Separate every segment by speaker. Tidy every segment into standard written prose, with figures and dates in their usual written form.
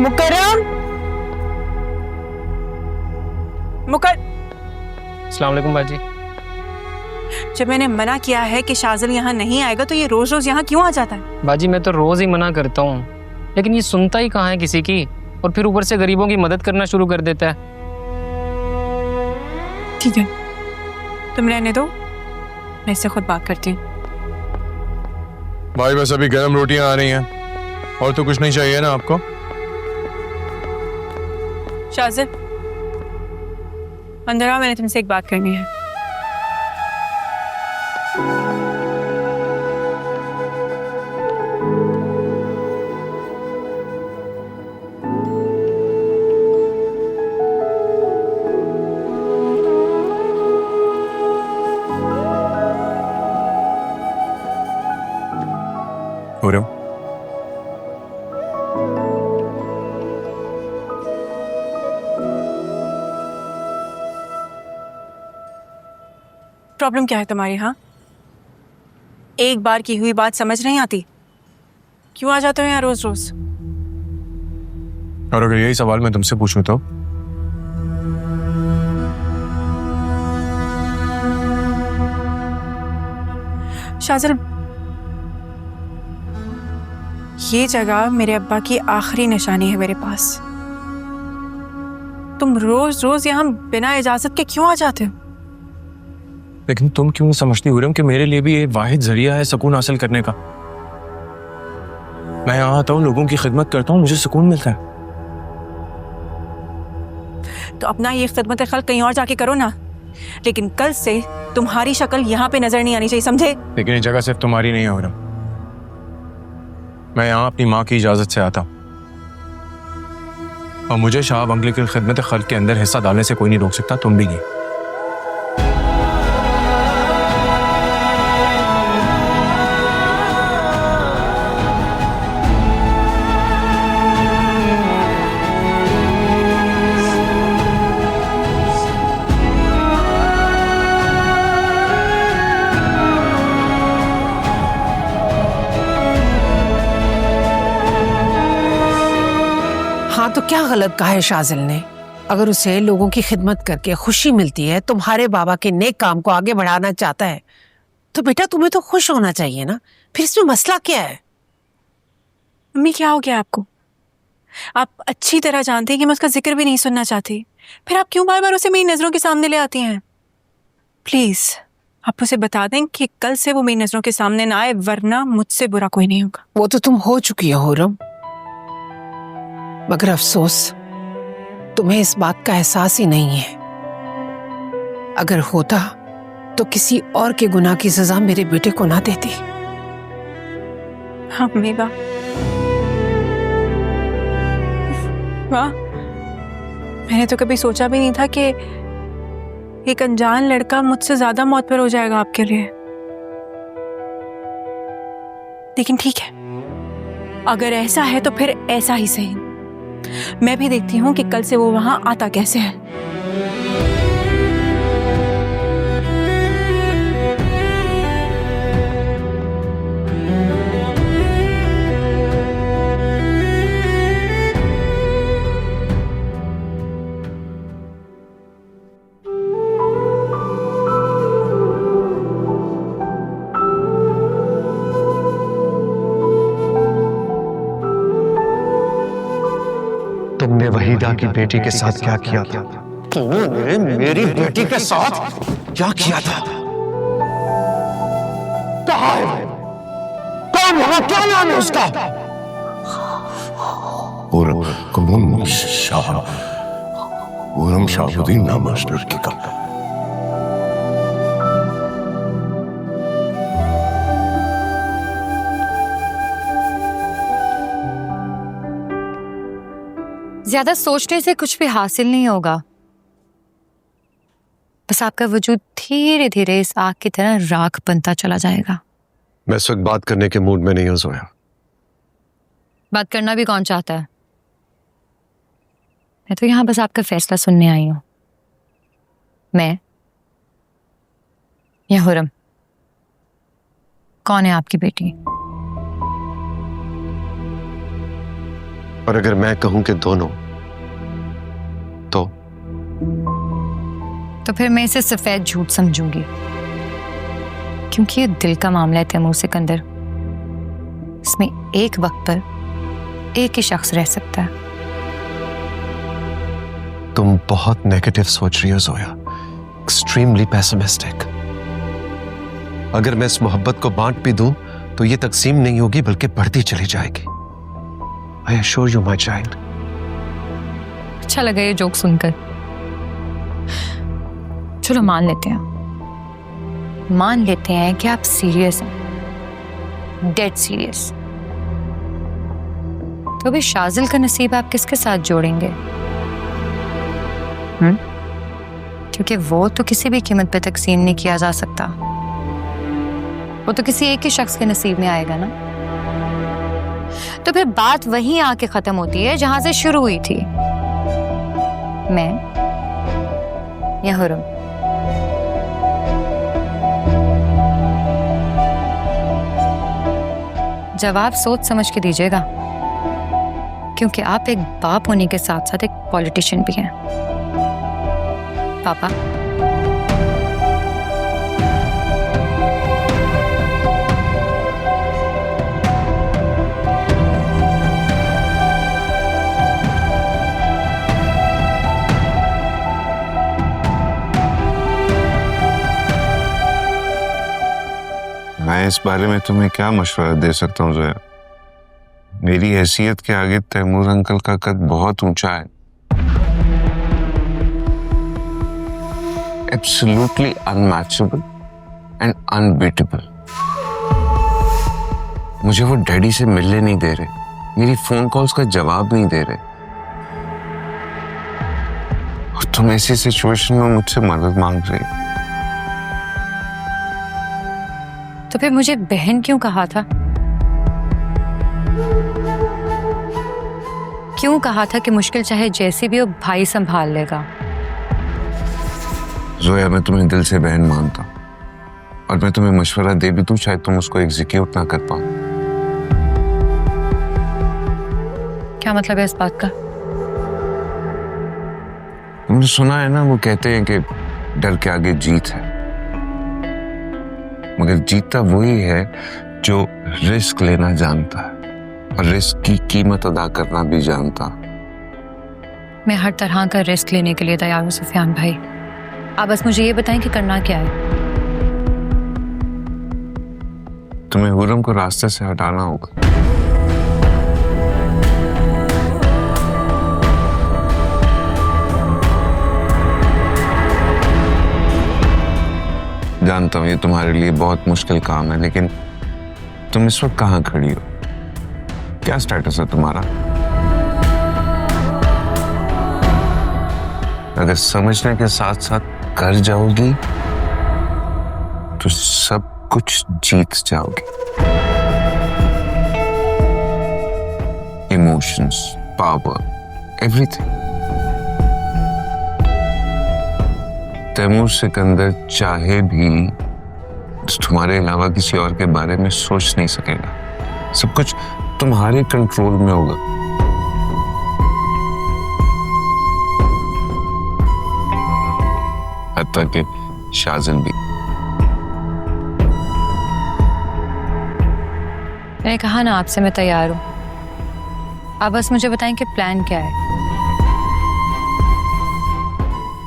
Speaker 1: मुकर्रम,
Speaker 2: अस्सलाम वालेकुम बाजी।
Speaker 1: जब मैंने मना किया है कि शाज़िल यहाँ नहीं आएगा तो ये रोज रोज यहाँ क्यों आ जाता है?
Speaker 2: बाजी मैं तो रोज ही मना करता हूँ, लेकिन ये सुनता ही कहाँ है किसी की, और फिर ऊपर से गरीबों की मदद करना शुरू कर देता है।
Speaker 1: ठीक है, तुम रहने दो, मैं इससे खुद बात करती हूँ।
Speaker 3: भाई बस अभी गर्म रोटियां आ रही हैं, और तो कुछ नहीं चाहिए ना आपको?
Speaker 1: शाज़िल, अंदर आओ, मैंने तुमसे एक बात करनी है।
Speaker 3: हो रहे हो?
Speaker 1: प्रॉब्लम क्या है तुम्हारी? हाँ, एक बार की हुई बात समझ नहीं आती? क्यों आ जाते हो यहाँ रोज रोज?
Speaker 3: और अगर यही सवाल मैं तुमसे पूछूं तो?
Speaker 1: शाज़िल, ये जगह मेरे अब्बा की आखिरी निशानी है मेरे पास। तुम रोज रोज यहाँ बिना इजाजत के क्यों आ जाते हो?
Speaker 3: लेकिन तुम क्यों समझती हो रहे हो कि मेरे लिए भी ये वाहिद जरिया है सुकून हासिल करने का। मैं यहाँ आता हूँ, लोगों की खिदमत करता हूँ, मुझे सुकून मिलता है।
Speaker 1: तो अपना ये खिदमत खल्क कहीं और जाके करो ना, लेकिन कल से तुम्हारी शक्ल यहाँ पे नजर नहीं आनी चाहिए, समझे?
Speaker 3: लेकिन ये जगह सिर्फ तुम्हारी नहीं है हो रहा। मैं यहाँ अपनी माँ की इजाजत से आता हूँ, और मुझे शाह अंकल की खिदमत खल्क के अंदर हिस्सा डालने से कोई नहीं रोक सकता, तुम भी नहीं।
Speaker 4: हाँ, तो क्या गलत कहा है शाज़िल ने? अगर उसे लोगों की खिदमत करके खुशी मिलती है, तुम्हारे बाबा के नेक काम को आगे बढ़ाना चाहता है, तो बेटा तुम्हें तो खुश होना चाहिए ना। फिर इसमें मसला क्या है?
Speaker 1: मम्मी, क्या हो गया आपको? आप अच्छी तरह जानते हैं कि मैं उसका जिक्र भी नहीं सुनना चाहती, फिर आप क्यों बार बार उसे मेरी नजरों के सामने ले आती हैं? प्लीज आप उसे बता दें कि कल से वो मेरी नजरों के सामने ना आए, वरना मुझसे बुरा कोई नहीं होगा।
Speaker 4: वो तो तुम हो चुकी हो हुर्रम, मगर अफसोस तुम्हें इस बात का एहसास ही नहीं है। अगर होता तो किसी और के गुनाह की सजा मेरे बेटे को ना देती।
Speaker 1: हाँ मम्मी, वाह वाह, मैंने तो कभी सोचा भी नहीं था कि एक अनजान लड़का मुझसे ज्यादा मौतबर हो जाएगा आपके लिए। लेकिन ठीक है, अगर ऐसा है तो फिर ऐसा ही सही। मैं भी देखती हूँ कि कल से वो वहां आता कैसे है।
Speaker 5: तुमने वहीदा की बेटी के साथ क्या किया था? तुमने मेरी बेटी के साथ क्या किया था? कहाँ है? कौन है? क्या नाम है उसका?
Speaker 6: खुर्रम शाह, खुर्रम शाहुद्दीन नाम है लड़की का।
Speaker 7: ज्यादा सोचने से कुछ भी हासिल नहीं होगा। बस आपका वजूद धीरे धीरे इस आग की तरह राख बनता चला जाएगा।
Speaker 5: मैं इस वक्त बात करने के मूड में नहीं हूं जोया।
Speaker 7: बात करना भी कौन चाहता है? मैं तो यहाँ बस आपका फैसला सुनने आई हूँ। मैं या हुर्रम, कौन है आपकी बेटी?
Speaker 5: और अगर मैं कहूं कि दोनों,
Speaker 7: तो फिर मैं इसे सफेद झूठ समझूंगी, क्योंकि ये दिल का मामला है तैमूर सिकंदर। इसमें एक वक्त पर एक ही शख्स रह सकता है।
Speaker 5: तुम बहुत नेगेटिव सोच रही हो जोया, एक्सट्रीमली पेसिमिस्टिक। अगर मैं इस मोहब्बत को बांट भी दूं तो ये तकसीम नहीं होगी बल्कि बढ़ती चली जाएगी। I assure you my child.
Speaker 7: अच्छा लगा ये जोक सुनकर। चलो मान लेते हैं कि आप सीरियस हैं, डेड सीरियस। तो अभी शाजिल का नसीब आप किसके साथ जोड़ेंगे? क्योंकि वो तो किसी भी कीमत पे तकसीम नहीं किया जा सकता। वो तो किसी एक ही शख्स के नसीब में आएगा ना। तो फिर बात वहीं आके खत्म होती है जहां से शुरू हुई थी। मैं या हुरम? जवाब सोच समझ के दीजिएगा, क्योंकि आप एक बाप होने के साथ साथ एक पॉलिटिशियन भी हैं। पापा,
Speaker 8: मैं इस बारे में तुम्हें क्या मशवरा दे सकता हूँ जोया? मेरी हैसियत के आगे तैमूर अंकल का कद बहुत ऊंचा है। Absolutely unmatchable and unbeatable. मुझे वो डैडी से मिलने नहीं दे रहे, मेरी फोन कॉल्स का जवाब नहीं दे रहे, और तुम ऐसी सिचुएशन में मुझसे मदद मांग रहे।
Speaker 7: तो फिर मुझे बहन क्यों कहा था? क्यों कहा था कि मुश्किल चाहे जैसी भी हो भाई संभाल लेगा?
Speaker 8: जोया, मैं तुम्हें दिल से बहन मानता हूं, और मैं तुम्हें मशवरा दे भी दूं, शायद तुम उसको एग्जीक्यूट ना कर पाओ।
Speaker 7: क्या मतलब है इस बात का?
Speaker 8: तुमने सुना है ना, वो कहते हैं कि डर के आगे जीत है, मगर जीतता वही है जो रिस्क लेना जानता है और रिस्क की कीमत अदा करना भी जानता।
Speaker 7: मैं हर तरह का रिस्क लेने के लिए तैयार हूं सुफियान भाई। आप बस मुझे ये बताएं कि करना क्या है।
Speaker 8: तुम्हें हुरम को रास्ते से हटाना होगा। जानता हूं ये तुम्हारे लिए बहुत मुश्किल काम है, लेकिन तुम इस वक्त कहां खड़ी हो? क्या स्टेटस है तुम्हारा? अगर समझने के साथ साथ कर जाओगी तो सब कुछ जीत जाओगी। Emotions, power, everything. Taimur Sikandar चाहे भी तुम्हारे अलावा किसी और के बारे में सोच नहीं सकेगा। सब कुछ तुम्हारे कंट्रोल में होगा। हत्ता कि शाजिल भी।
Speaker 7: मैंने कहा ना आपसे मैं तैयार हूं। आप बस मुझे बताएं कि प्लान क्या है।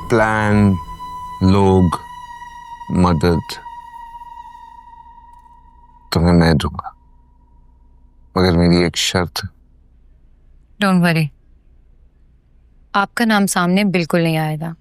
Speaker 8: प्लान, लोग, मदद तुम्हें मैं दूंगा, मगर मेरी एक शर्त।
Speaker 7: डोंट वरी, आपका नाम सामने बिल्कुल नहीं आएगा।